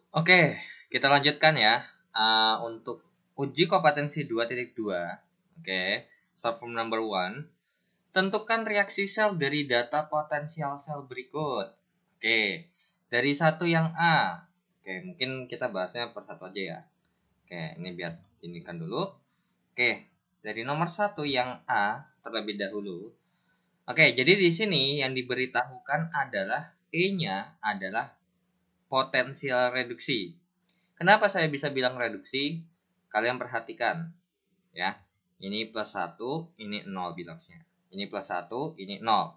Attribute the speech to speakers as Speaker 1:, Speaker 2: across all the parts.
Speaker 1: Oke, kita lanjutkan ya. Untuk uji kompetensi 2.2. Oke, start from number 1. Tentukan reaksi sel dari data potensial sel berikut. Oke, dari satu yang A. Oke, mungkin kita bahasnya per satu aja ya. Oke, ini biar ini kan dulu. Oke, dari nomor satu yang A terlebih dahulu. Oke, jadi di sini yang diberitahukan adalah E-nya adalah potensial reduksi. Kenapa saya bisa bilang reduksi? Kalian perhatikan ya. Ini plus 1, ini 0 bilangannya. Ini plus 1, ini 0.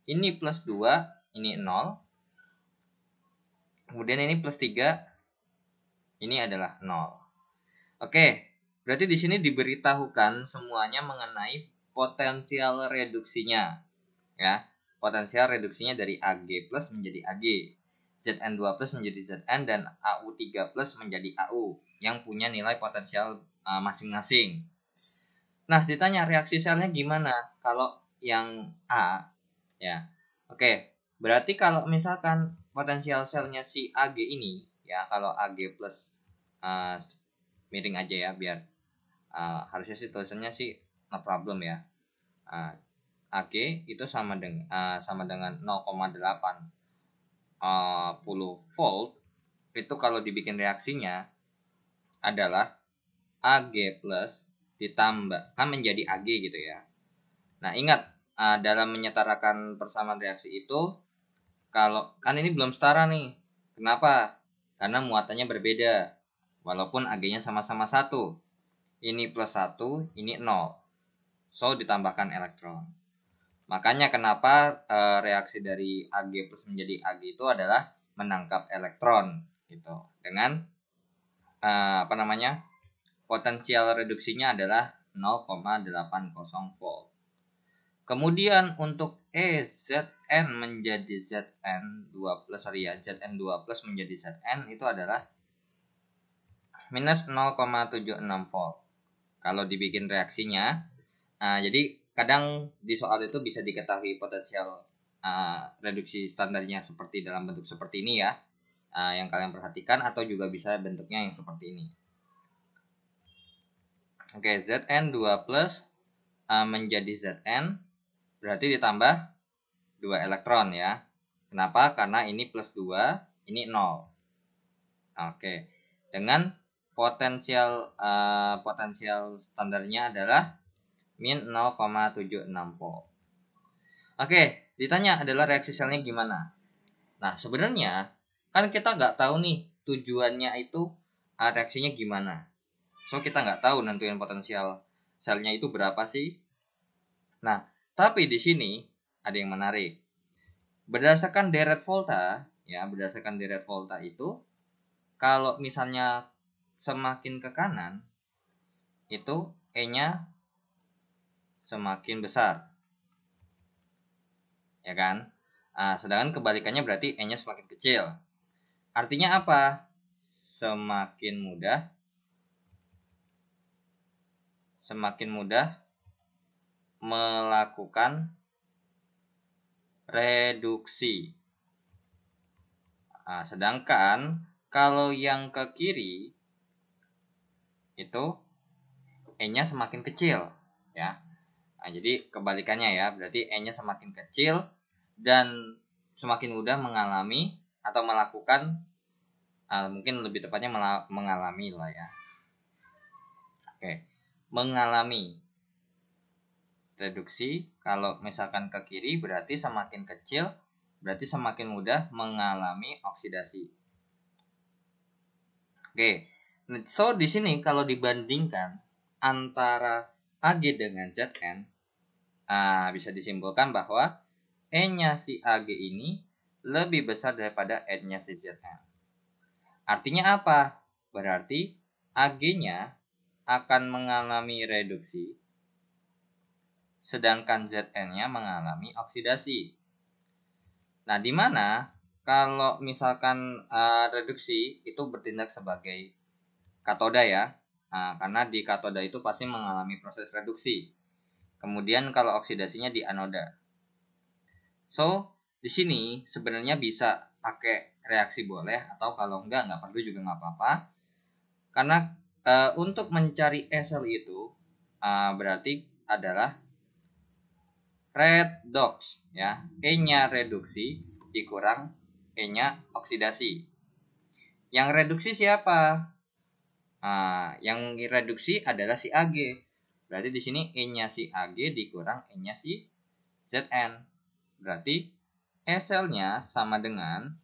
Speaker 1: Ini plus 2, ini 0. Kemudian ini plus 3, ini adalah 0. Oke, berarti di sini diberitahukan semuanya mengenai potensial reduksinya. Ya, potensial reduksinya dari Ag plus menjadi Ag. Zn2 plus menjadi Zn dan Au3 plus menjadi Au yang punya nilai potensial masing-masing. Nah, ditanya reaksi selnya gimana kalau yang A ya. Oke, berarti kalau misalkan potensial selnya si Ag ini ya, kalau Ag plus miring aja ya biar harusnya sih tulisannya sih no problem ya. Ag itu sama dengan 0,8 volt. Itu kalau dibikin reaksinya adalah Ag plus ditambah kan menjadi Ag gitu ya. Nah, ingat dalam menyetarakan persamaan reaksi itu kalau kan ini belum setara nih. Kenapa? Karena muatannya berbeda. Walaupun Ag-nya sama-sama 1. Ini plus 1, ini 0. So ditambahkan elektron. Makanya kenapa reaksi dari Ag plus menjadi Ag itu adalah menangkap elektron gitu. Dengan potensial reduksinya adalah 0,80 volt. Kemudian untuk Zn menjadi Zn2 plus Zn2 plus menjadi Zn itu adalah minus 0,76 volt. Kalau dibikin reaksinya, jadi kadang di soal itu bisa diketahui potensial reduksi standarnya seperti dalam bentuk seperti ini ya, yang kalian perhatikan, atau juga bisa bentuknya yang seperti ini. Oke, Zn2 plus menjadi Zn berarti ditambah 2 elektron ya. Kenapa? Karena ini plus 2, ini 0. Oke. Dengan potensial standarnya adalah min 0,76 volt. Oke, ditanya adalah reaksi selnya gimana. Nah, sebenarnya kan kita nggak tahu nih tujuannya itu reaksinya gimana. So, kita nggak tahu nentuin potensial selnya itu berapa sih. Nah, tapi di sini ada yang menarik. Berdasarkan deret volta itu, kalau misalnya semakin ke kanan, itu E-nya semakin besar. Ya kan? Sedangkan kebalikannya berarti E-nya semakin kecil. Artinya apa? Semakin mudah melakukan reduksi. Sedangkan kalau yang ke kiri itu E-nya semakin kecil ya. Jadi kebalikannya ya, berarti E-nya semakin kecil dan semakin mudah mengalami atau melakukan, mungkin lebih tepatnya mengalami lah ya. Oke, mengalami reduksi. Kalau misalkan ke kiri berarti semakin kecil, berarti semakin mudah mengalami oksidasi. Oke, so di sini kalau dibandingkan antara Ag dengan Zn, bisa disimpulkan bahwa E-nya si Ag ini lebih besar daripada E-nya si Zn. Artinya apa? Berarti Ag-nya akan mengalami reduksi, sedangkan Zn-nya mengalami oksidasi. Nah, di mana kalau misalkan reduksi itu bertindak sebagai katoda ya, karena di katoda itu pasti mengalami proses reduksi. Kemudian kalau oksidasinya di anoda. So, di sini sebenarnya bisa pakai reaksi boleh, atau kalau nggak perlu juga nggak apa-apa. Karena untuk mencari sel itu berarti adalah redox ya. E-nya reduksi dikurang E-nya oksidasi. Yang reduksi siapa? Yang reduksi adalah si Ag. Berarti di sini E-nya si Ag dikurang E-nya si Zn. Berarti E-selnya sama dengan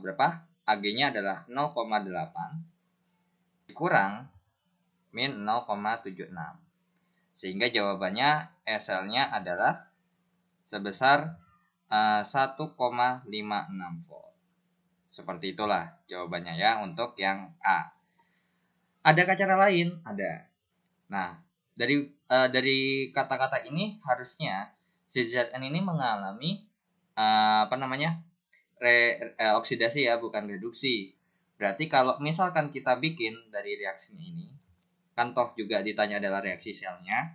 Speaker 1: berapa? Ag-nya adalah 0,8 dikurang min 0,76. Sehingga jawabannya E-selnya adalah sebesar 1,56 volt. Seperti itulah jawabannya ya untuk yang A. Adakah cara lain? Ada. Nah, dari kata-kata ini harusnya si Zn ini mengalami oksidasi ya, bukan reduksi. Berarti kalau misalkan kita bikin dari reaksinya ini, kan toh juga ditanya adalah reaksi selnya.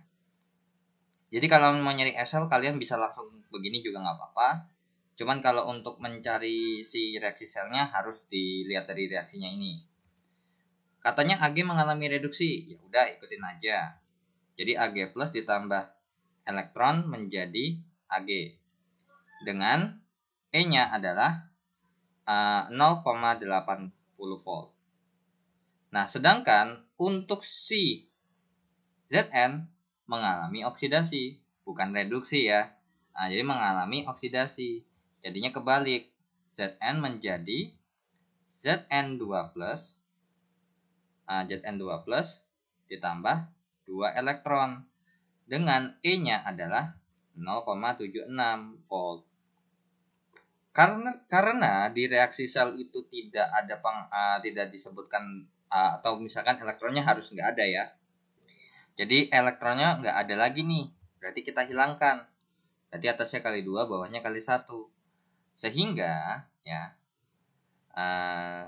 Speaker 1: Jadi kalau mau nyari sel kalian bisa langsung begini juga nggak apa-apa. Cuman kalau untuk mencari si reaksi selnya harus dilihat dari reaksinya ini. Katanya Ag mengalami reduksi, ya udah ikutin aja. Jadi Ag plus ditambah elektron menjadi Ag. Dengan E-nya adalah 0,80 volt. Nah, sedangkan untuk si Zn mengalami oksidasi, bukan reduksi ya. Jadi mengalami oksidasi. Jadinya kebalik. Zn menjadi Zn2 plus Zn2 plus ditambah 2 elektron. Dengan E-nya adalah 0,76 volt. Karena di reaksi sel itu tidak ada tidak disebutkan atau misalkan elektronnya harus nggak ada ya. Jadi elektronnya nggak ada lagi nih. Berarti kita hilangkan. Berarti atasnya kali 2, bawahnya kali 1. Sehingga ya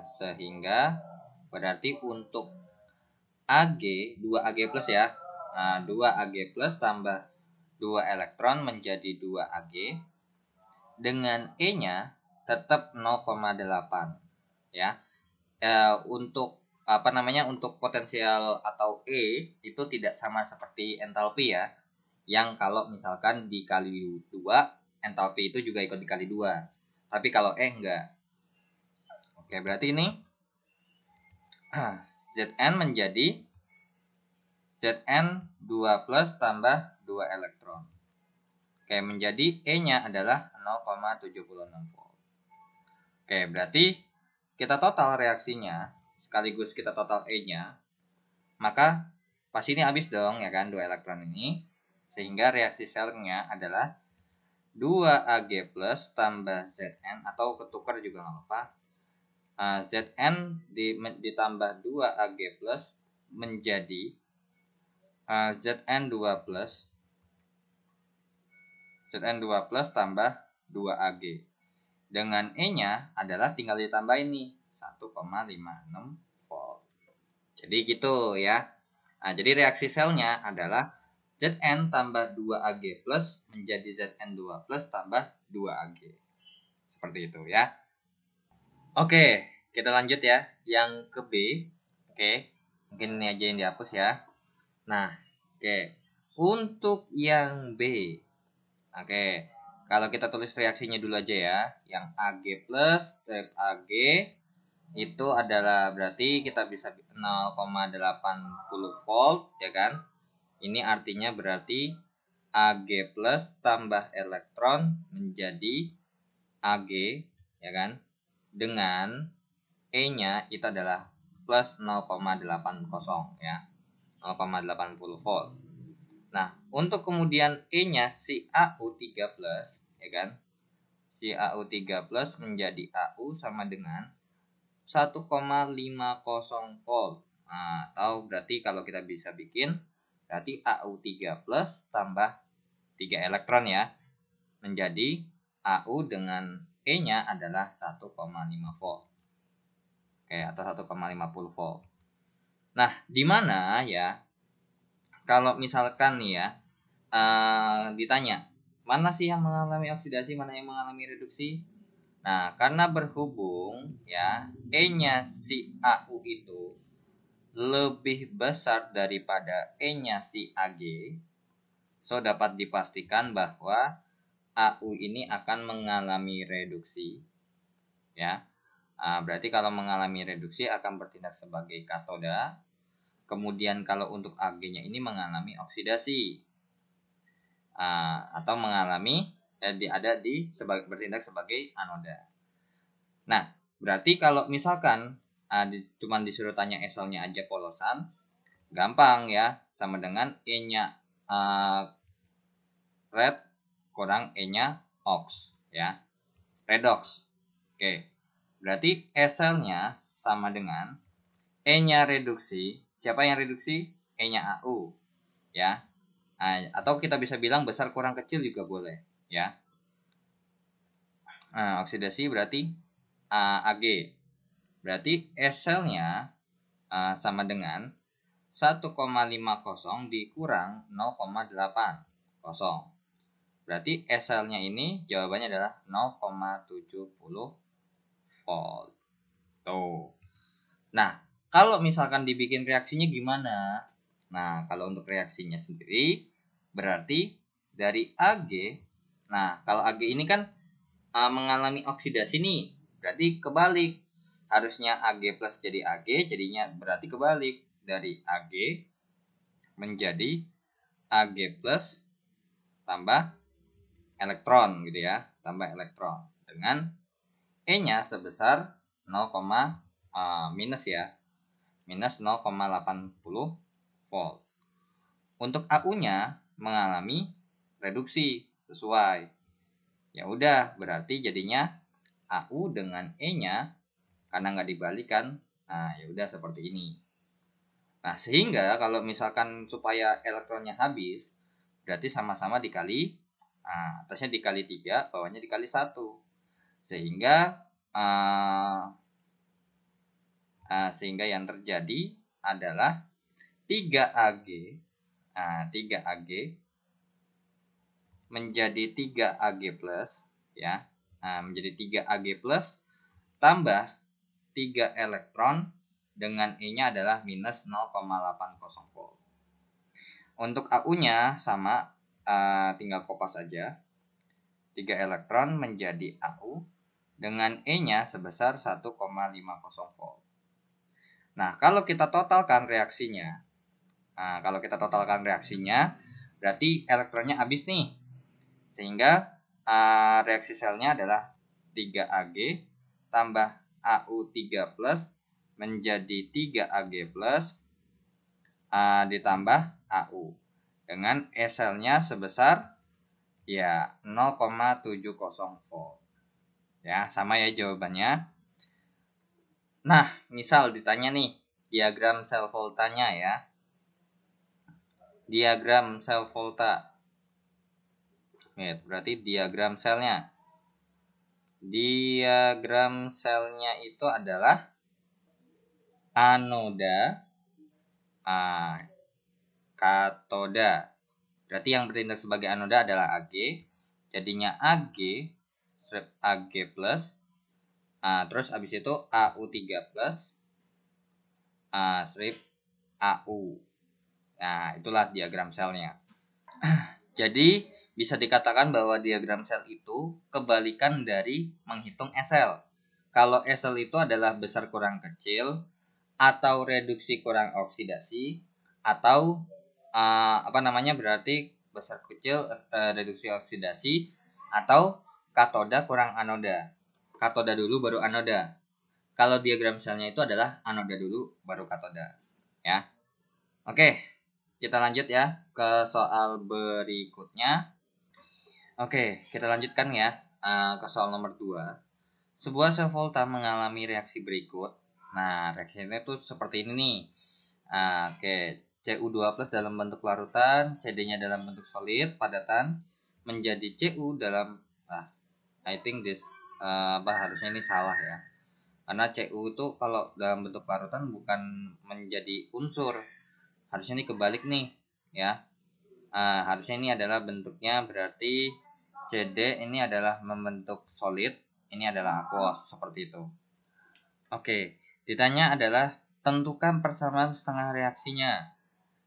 Speaker 1: sehingga berarti untuk Ag 2 Ag plus ya. 2 Ag plus tambah 2 elektron menjadi 2 Ag. Dengan E-nya tetap 0,8 ya. Untuk untuk potensial atau E itu tidak sama seperti entalpi ya. Yang kalau misalkan dikali 2, entalpi itu juga ikut dikali 2. Tapi kalau E enggak. Oke, berarti ini Zn menjadi Zn2 plus tambah 2 elektron. Oke, menjadi E-nya adalah 0,76 volt. Oke, berarti kita total reaksinya, sekaligus kita total E-nya, maka pas ini habis dong ya kan 2 elektron ini. Sehingga reaksi selnya adalah 2 Ag plus tambah Zn, atau ketukar juga nggak apa-apa. Zn ditambah 2 Ag plus menjadi Zn2 plus tambah 2 Ag. Dengan E-nya adalah tinggal ditambahin nih 1,56 volt. Jadi gitu ya. Jadi reaksi selnya adalah Zn tambah 2 Ag plus menjadi Zn2 plus tambah 2 Ag. Seperti itu ya. Oke, kita lanjut ya. Yang ke B. Oke, mungkin ini aja yang dihapus ya. Nah, oke. Untuk yang B. Oke, kalau kita tulis reaksinya dulu aja ya. Yang Ag plus strip Ag itu adalah berarti kita bisa 0,80 volt ya kan. Ini artinya berarti Ag plus tambah elektron menjadi Ag ya kan. Dengan E-nya itu adalah plus 0,80 ya. 0,80 volt. Nah, untuk kemudian E-nya si AU3+, ya kan? Si AU3+ menjadi AU sama dengan 1,50 volt. Nah, atau berarti kalau kita bisa bikin, berarti AU3+ tambah 3 elektron ya. Menjadi AU dengan E-nya adalah 1,5 volt. Oke, atau 1,50 volt. Nah, di mana ya? Kalau misalkan nih ya, ditanya mana sih yang mengalami oksidasi, mana yang mengalami reduksi. Nah, karena berhubung ya E-nya si AU itu lebih besar daripada E-nya si AG, so dapat dipastikan bahwa AU ini akan mengalami reduksi ya. Berarti kalau mengalami reduksi akan bertindak sebagai katoda. Kemudian kalau untuk AG-nya ini mengalami oksidasi atau mengalami bertindak sebagai anoda. Nah, berarti kalau misalkan cuman disuruh tanya SL-nya aja polosan, gampang ya, sama dengan E-nya red kurang E-nya ox ya, redox. Oke. Berarti SL-nya sama dengan E-nya reduksi. Siapa yang reduksi? E-nya AU ya. Atau kita bisa bilang besar kurang kecil juga boleh ya. Oksidasi berarti AG. Berarti SL-nya sama dengan 1,50 dikurang 0,80. Berarti SL-nya ini jawabannya adalah 0,70 volt. Tuh. Nah, kalau misalkan dibikin reaksinya gimana? Nah, kalau untuk reaksinya sendiri berarti dari AG. Nah, kalau AG ini kan mengalami oksidasi nih. Berarti kebalik. Harusnya AG plus jadi AG, jadinya berarti kebalik. Dari AG menjadi AG plus tambah elektron gitu ya. Tambah elektron. Dengan E-nya sebesar 0, minus ya. Minus 0,80 volt. Untuk AU-nya mengalami reduksi sesuai. Ya udah, berarti jadinya AU dengan E-nya karena nggak dibalikan. Nah, ya udah seperti ini. Nah, sehingga kalau misalkan supaya elektronnya habis, berarti sama-sama dikali, atasnya dikali 3, bawahnya dikali 1. Sehingga yang terjadi adalah 3Ag 3Ag menjadi 3Ag plus ya. Menjadi 3Ag plus tambah 3 elektron dengan E-nya adalah minus 0,80 volt. Untuk AU-nya sama, tinggal kopas aja. 3 elektron menjadi AU dengan E-nya sebesar 1,50 volt. Nah, kalau kita totalkan reaksinya, berarti elektronnya habis nih. Sehingga reaksi selnya adalah 3Ag tambah AU3 plus menjadi 3Ag plus ditambah AU dengan SL-nya sebesar ya 0,70 volt. Ya, sama ya jawabannya. Nah, misal ditanya nih diagram sel voltanya ya. Diagram sel volta. Ya, berarti diagram selnya. Diagram selnya itu adalah anoda, katoda. Berarti yang bertindak sebagai anoda adalah Ag. Jadinya Ag strip Ag plus. Terus abis itu AU3 plus strip AU. Nah, itulah diagram selnya. Jadi bisa dikatakan bahwa diagram sel itu kebalikan dari menghitung SL. Kalau SL itu adalah besar kurang kecil, atau reduksi kurang oksidasi, atau berarti besar kecil reduksi oksidasi, atau katoda kurang anoda. Katoda dulu baru anoda. Kalau diagram selnya itu adalah anoda dulu baru katoda. Ya. Oke, kita lanjut ya ke soal berikutnya. Oke, kita lanjutkan ya ke soal nomor 2. Sebuah sel volta mengalami reaksi berikut. Nah, reaksinya itu seperti ini nih. Oke, Cu2 plus dalam bentuk larutan, Cd-nya dalam bentuk solid, padatan, menjadi Cu dalam, I think this, harusnya ini salah ya. Karena Cu itu kalau dalam bentuk larutan bukan menjadi unsur. Harusnya ini kebalik nih, ya. Harusnya ini adalah bentuknya berarti CD ini adalah membentuk solid, Ini adalah aqueous, seperti itu. Oke, ditanya adalah tentukan persamaan setengah reaksinya.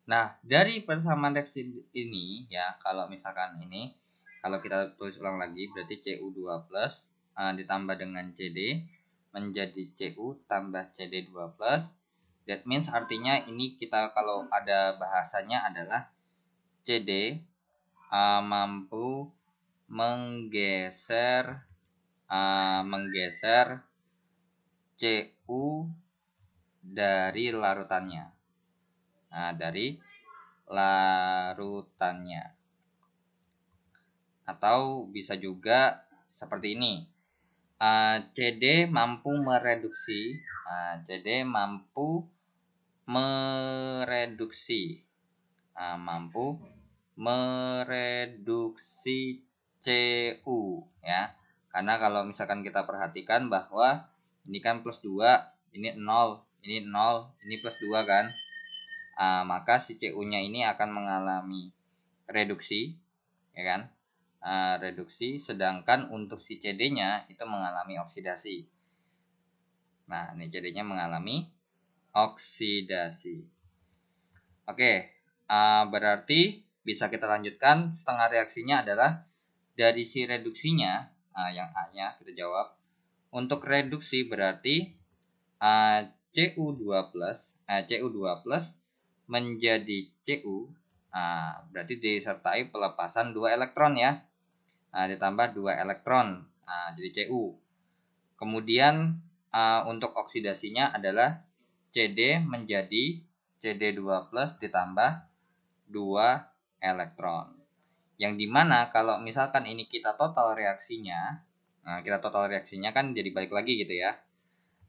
Speaker 1: Nah, dari persamaan reaksi ini ya, kalau misalkan ini, kalau kita tulis ulang lagi, berarti Cu2 plus ditambah dengan Cd menjadi Cu tambah Cd2 plus. That means artinya ini kita kalau ada bahasanya adalah Cd mampu menggeser Cu dari larutannya. Nah, dari larutannya. Atau bisa juga seperti ini. CD mampu mereduksi Cu ya. Karena kalau misalkan kita perhatikan bahwa ini kan plus 2, ini 0, ini 0, ini plus 2 kan. Maka si Cu-nya ini akan mengalami reduksi, ya kan? Reduksi, sedangkan untuk si CD-nya itu mengalami oksidasi. Nah, ini CD-nya mengalami oksidasi. Oke, berarti bisa kita lanjutkan. Setengah reaksinya adalah dari si reduksinya, yang A-nya kita jawab. Untuk reduksi berarti Cu2 plus menjadi Cu, berarti disertai pelepasan 2 elektron ya. Ditambah 2 elektron, jadi Cu. Kemudian untuk oksidasinya adalah Cd menjadi Cd2 plus ditambah 2 elektron. Yang dimana kalau misalkan ini kita total reaksinya kan jadi balik lagi gitu ya.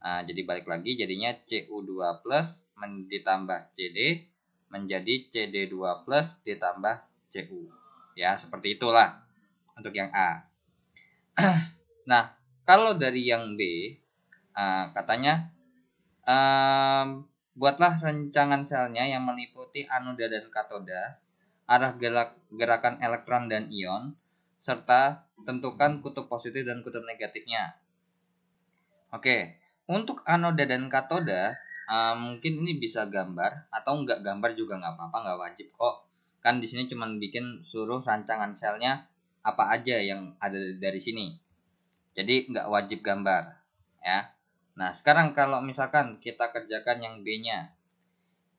Speaker 1: Jadi balik lagi jadinya Cu2 plus ditambah Cd menjadi Cd2 plus ditambah Cu. Ya, seperti itulah untuk yang A. Nah, kalau dari yang B, katanya buatlah rancangan selnya yang meliputi anoda dan katoda, arah gerakan elektron dan ion, serta tentukan kutub positif dan kutub negatifnya. Oke, untuk anoda dan katoda, mungkin ini bisa gambar atau enggak gambar juga nggak apa-apa, nggak wajib kok. Kan di sini cuma bikin suruh rancangan selnya apa aja yang ada dari sini. Jadi nggak wajib gambar, ya. Nah, sekarang kalau misalkan kita kerjakan yang B-nya,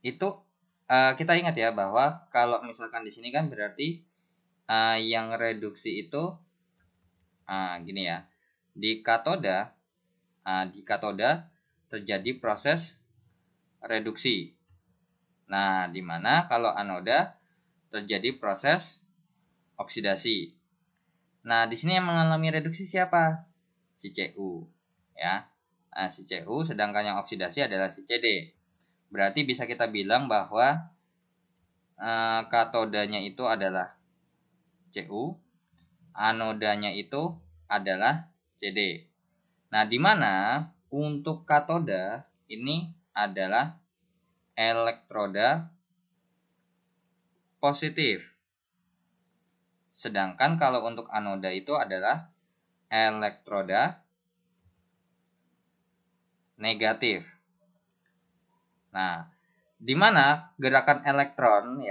Speaker 1: itu kita ingat ya bahwa kalau misalkan di sini kan berarti yang reduksi itu gini ya. Di katoda terjadi proses reduksi. Nah, di mana kalau anoda terjadi proses oksidasi. Nah, di sini yang mengalami reduksi siapa? Si Cu, ya. Si Cu, sedangkan yang oksidasi adalah si Cd. Berarti bisa kita bilang bahwa katodanya itu adalah Cu, anodanya itu adalah Cd. Nah, di mana untuk katoda ini adalah elektroda positif. Sedangkan kalau untuk anoda itu adalah elektroda negatif. Nah, di mana gerakan elektron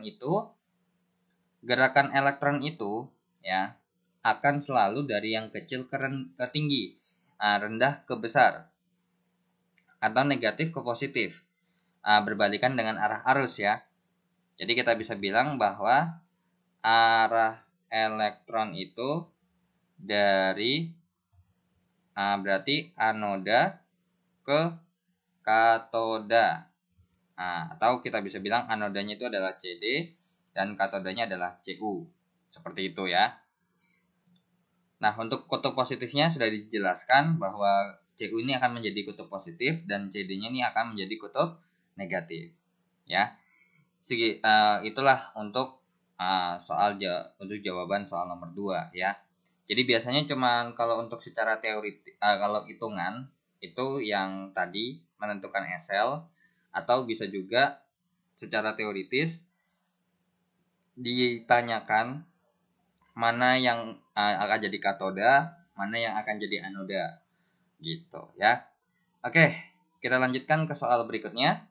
Speaker 1: itu ya akan selalu dari yang kecil ke tinggi, rendah ke besar, atau negatif ke positif, berbalikan dengan arah arus ya. Jadi kita bisa bilang bahwa arah elektron itu dari berarti anoda ke katoda. Atau kita bisa bilang anodanya itu adalah Cd dan katodanya adalah Cu. Seperti itu ya. Nah, untuk kutub positifnya sudah dijelaskan bahwa Cu ini akan menjadi kutub positif dan Cd-nya ini akan menjadi kutub negatif. Ya. Itulah untuk untuk jawaban soal nomor 2 ya. Jadi biasanya cuman kalau untuk secara teori kalau hitungan itu yang tadi menentukan SL, atau bisa juga secara teoritis ditanyakan mana yang akan jadi katoda, mana yang akan jadi anoda gitu ya. Oke, kita lanjutkan ke soal berikutnya.